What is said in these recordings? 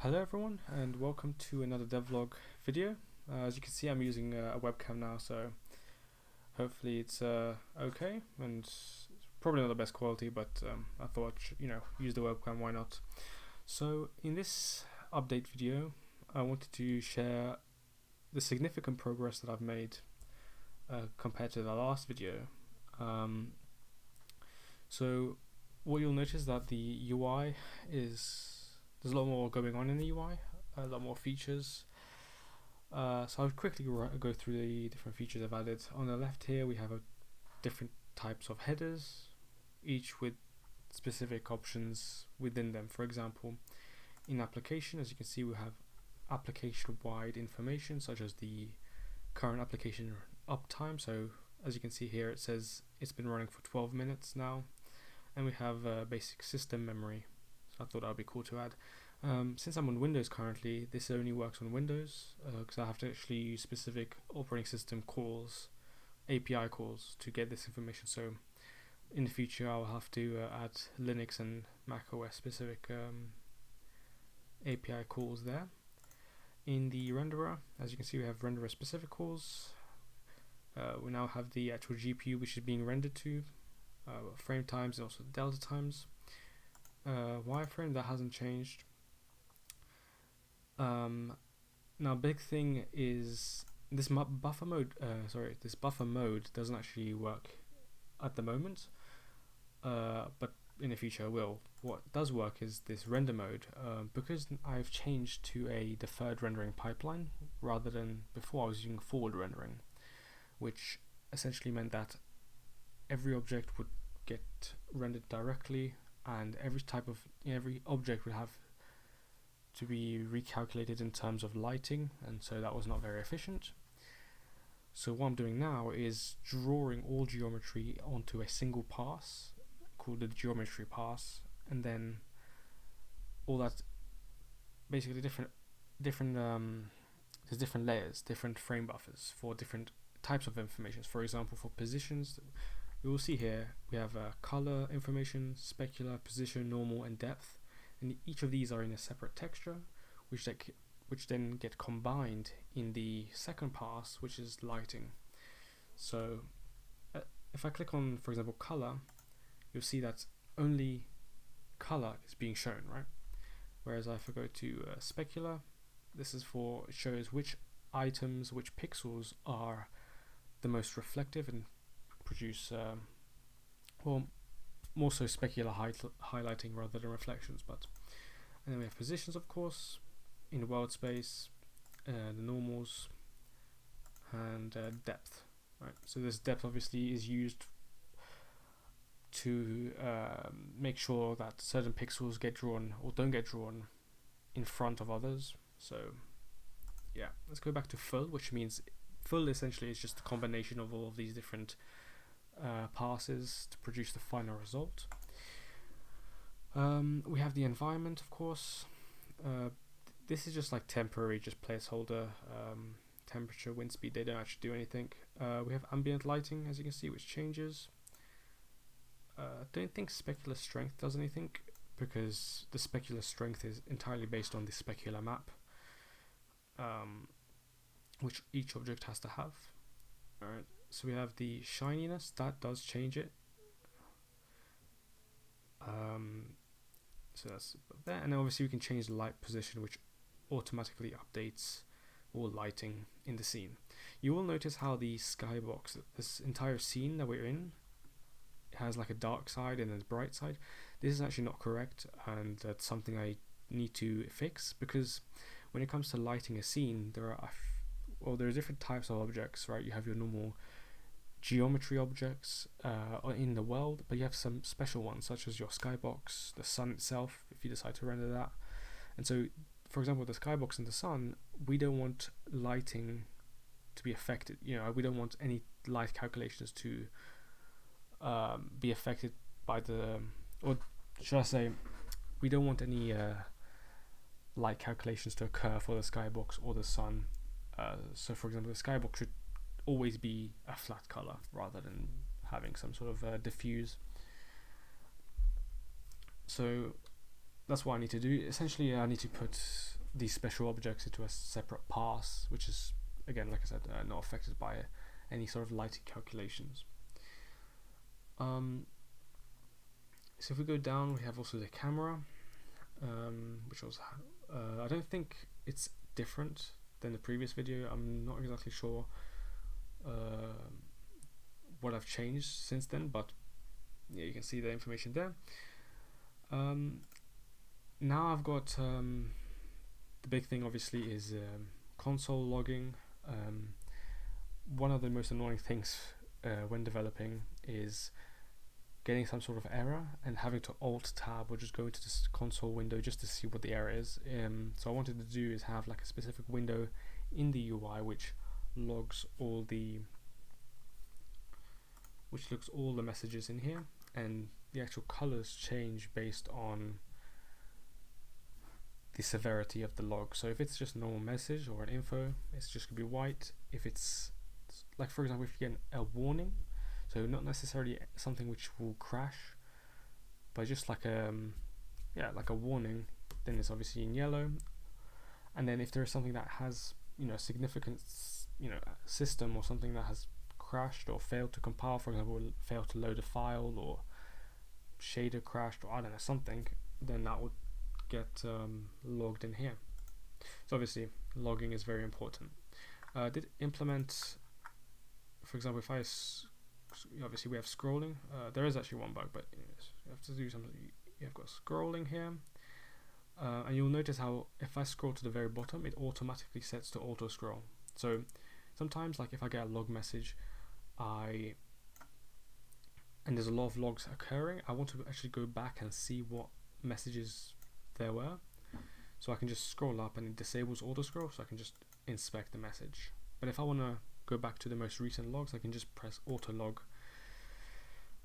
Hello everyone and welcome to another devlog video. As you can see, I'm using a webcam now, so hopefully it's okay, and it's probably not the best quality, but I thought use the webcam, why not. So in this update video I wanted to share the significant progress that I've made compared to the last video. So what you'll notice that the UI there's a lot more going on in the UI, a lot more features. So I'll quickly go through the different features I've added. On the left here we have different types of headers, each with specific options within them. For example, in application, as you can see, we have application-wide information such as the current application uptime. So as you can see here, it says it's been running for 12 minutes now, and we have basic system memory. So I thought that would be cool to add. Since I'm on Windows currently, this only works on Windows because I have to actually use specific operating system calls, API calls, to get this information. So in the future I'll have to add Linux and Mac OS specific API calls there. In the renderer, as you can see, we have renderer specific calls. We now have the actual GPU which is being rendered to, frame times and also delta times. Wireframe, that hasn't changed. Now big thing is this buffer mode. This buffer mode doesn't actually work at the moment, but in the future it will. What does work is this render mode, because I've changed to a deferred rendering pipeline rather than before I was using forward rendering, which essentially meant that every object would get rendered directly, and every object would have to be recalculated in terms of lighting, and so that was not very efficient. So what I'm doing now is drawing all geometry onto a single pass called the geometry pass, and then all that basically there's different layers, different frame buffers for different types of information. For example, for positions, you will see here we have color information, specular, position, normal, and depth, and each of these are in a separate texture, which then get combined in the second pass, which is lighting. So if I click on, for example, color, you'll see that only color is being shown, right? Whereas if I go to specular, this is it shows which items, which pixels are the most reflective and produce more so specular highlighting rather than reflections. And then we have positions, of course, in world space, the normals, and depth. Right. So this depth obviously is used to make sure that certain pixels get drawn or don't get drawn in front of others. So yeah, let's go back to full, which means full essentially is just a combination of all of these different passes to produce the final result. We have the environment, of course. This is just like temporary, just placeholder. Temperature, wind speed, they don't actually do anything. We have ambient lighting, as you can see, which changes. Don't think specular strength does anything, because the specular strength is entirely based on the specular map, which each object has to have. Alright, so we have the shininess, that does change it. So that's there, and then obviously we can change the light position, which automatically updates all lighting in the scene. You will notice how the skybox, this entire scene that we're in, has like a dark side and a bright side. This is actually not correct, and that's something I need to fix, because when it comes to lighting a scene, there are different types of objects, right? You have your normal geometry objects in the world, but you have some special ones such as your skybox, the sun itself, if you decide to render that. And so, for example, the skybox and the sun, we don't want lighting to be affected. We don't want any light calculations to be affected by or should I say, we don't want any light calculations to occur for the skybox or the sun. So for example, the skybox should always be a flat color rather than having some sort of diffuse. So that's what I need to do. Essentially, I need to put these special objects into a separate pass, which is, again, like I said, not affected by any sort of lighting calculations. So if we go down, we have also the camera, which also I don't think it's different than the previous video. I'm not exactly sure what I've changed since then, but yeah, you can see the information there. Now I've got the big thing obviously is console logging. One of the most annoying things when developing is getting some sort of error and having to alt tab or just go into this console window just to see what the error is. So I wanted to do is have like a specific window in the UI which logs all the messages in here, and the actual colors change based on the severity of the log. So if it's just a normal message or an info, it's just gonna be white. If it's like, for example, if you get a warning, so not necessarily something which will crash, but just like like a warning, then it's obviously in yellow. And then if there is something that has significant system or something that has crashed or failed to compile, for example, failed to load a file or shader crashed or I don't know something, then that would get logged in here. So obviously logging is very important. Did implement, for example, if I obviously we have scrolling. There is actually one bug, but you have to do something. You've got scrolling here, and you'll notice how if I scroll to the very bottom, it automatically sets to auto scroll. So sometimes, like if I get a log message, and there's a lot of logs occurring, I want to actually go back and see what messages there were. So I can just scroll up and it disables auto scroll, so I can just inspect the message. But if I want to go back to the most recent logs, I can just press auto log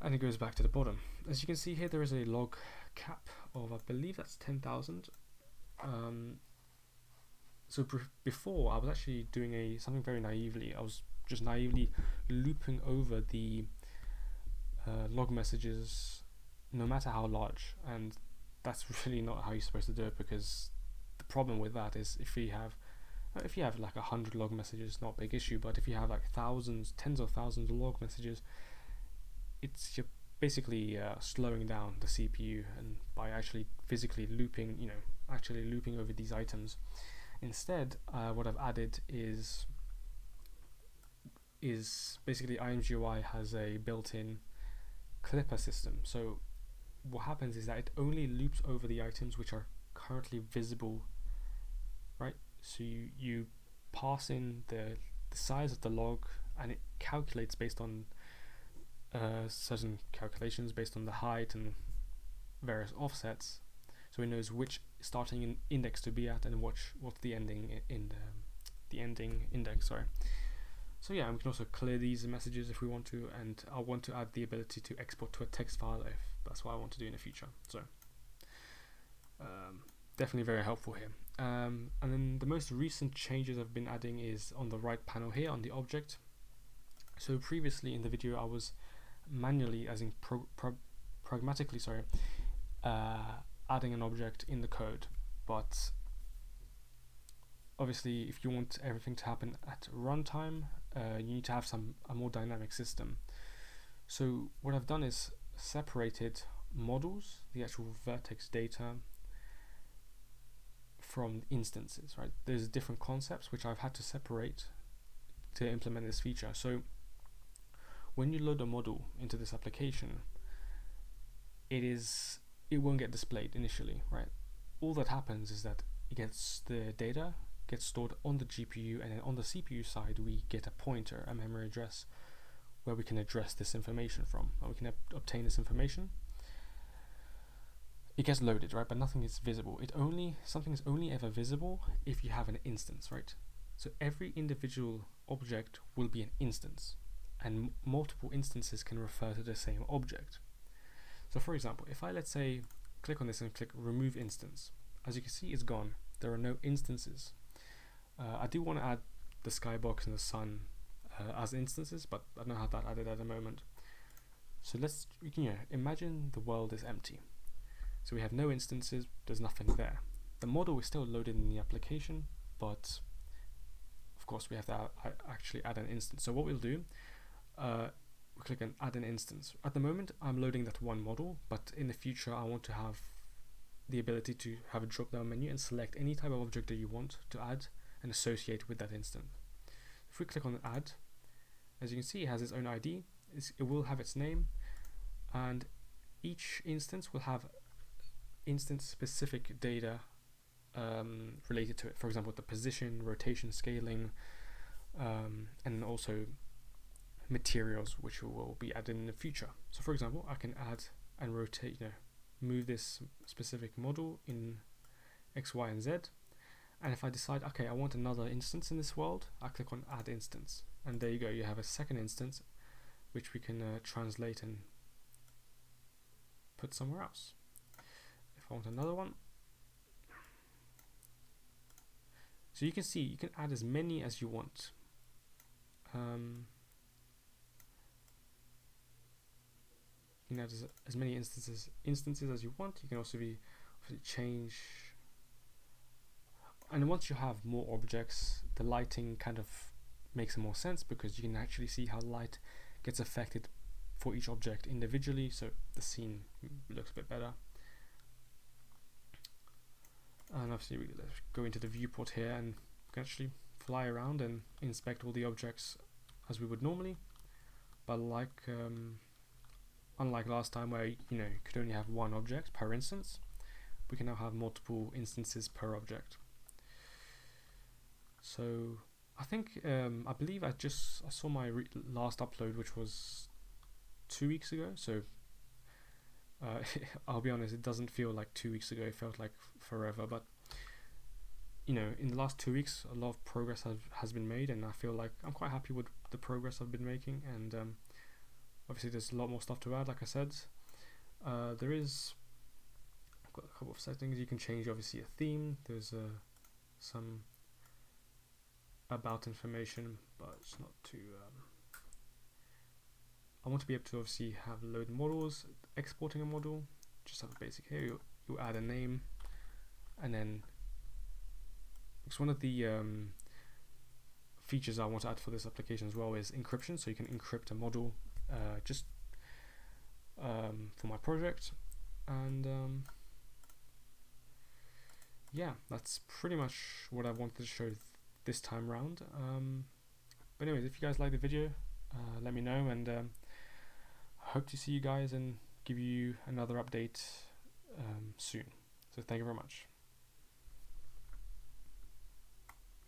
and it goes back to the bottom. As you can see here, there is a log cap of, I believe that's 10,000. So before I was actually doing something very naively. I was just naively looping over the log messages no matter how large, and that's really not how you're supposed to do it, because the problem with that is if you have like 100 log messages, not a big issue, but if you have like thousands, tens of thousands of log messages, you're basically slowing down the CPU, and by actually physically looping over these items. Instead, what I've added is basically IMGUI has a built-in clipper system. So what happens is that it only loops over the items which are currently visible, right? So you pass in the size of the log, and it calculates based on certain calculations based on the height and various offsets. So it knows which starting index to be at and what's the ending ending index. Sorry. So yeah, we can also clear these messages if we want to, and I want to add the ability to export to a text file if that's what I want to do in the future. So definitely very helpful here. And then the most recent changes I've been adding is on the right panel here on the object. So previously in the video I was manually, as in pragmatically, adding an object in the code, but obviously if you want everything to happen at runtime, you need to have a more dynamic system. So what I've done is separated models, the actual vertex data, from instances, right? There's different concepts which I've had to separate to implement this feature. So when you load a model into this application, it won't get displayed initially, right? All that happens is that the data gets stored on the GPU, and then on the CPU side we get a pointer, a memory address, where we can address this information from, and we can obtain this information. It gets loaded, right? But nothing is visible. Something is only ever visible if you have an instance, right? So every individual object will be an instance, and multiple instances can refer to the same object. So for example, if I, let's say, click on this and click remove instance, as you can see, it's gone. There are no instances. I do want to add the skybox and the sun as instances, but I don't have that added at the moment. So we can imagine the world is empty. So we have no instances, there's nothing there. The model is still loaded in the application, but of course we have to actually add an instance. So what we'll do, we click on add an instance. At the moment I'm loading that one model, but in the future I want to have the ability to have a drop down menu and select any type of object that you want to add and associate with that instance. If we click on add, as you can see, it has its own ID, it will have its name, and each instance will have instance specific data related to it. For example, the position, rotation, scaling, and also materials which will be added in the future. So for example, I can add and rotate, move this specific model in X, Y, and Z. And if I decide, okay, I want another instance in this world, I click on add instance. And there you go, you have a second instance which we can translate and put somewhere else. If I want another one. So you can see, you can add as many as you want. You can add as many instances as you want. You can also change, and once you have more objects, the lighting kind of makes more sense because you can actually see how light gets affected for each object individually, so the scene looks a bit better. And obviously let's go into the viewport here, and we can actually fly around and inspect all the objects as we would normally, but unlike last time where you could only have one object per instance, we can now have multiple instances per object. So I think I believe I saw my last upload, which was 2 weeks ago, so I'll be honest, it doesn't feel like 2 weeks ago, it felt like forever, but in the last 2 weeks a lot of progress has been made, and I feel like I'm quite happy with the progress I've been making. And obviously there's a lot more stuff to add, like I said. I've got a couple of settings. You can change obviously a theme. There's some about information, but it's not too I want to be able to obviously have load models. Exporting a model, just have a basic here. You add a name, and then because one of the features I want to add for this application as well is encryption, so you can encrypt a model just for my project. And yeah, that's pretty much what I wanted to show this time round. But anyways, if you guys like the video, let me know, and hope to see you guys and give you another update soon. So thank you very much.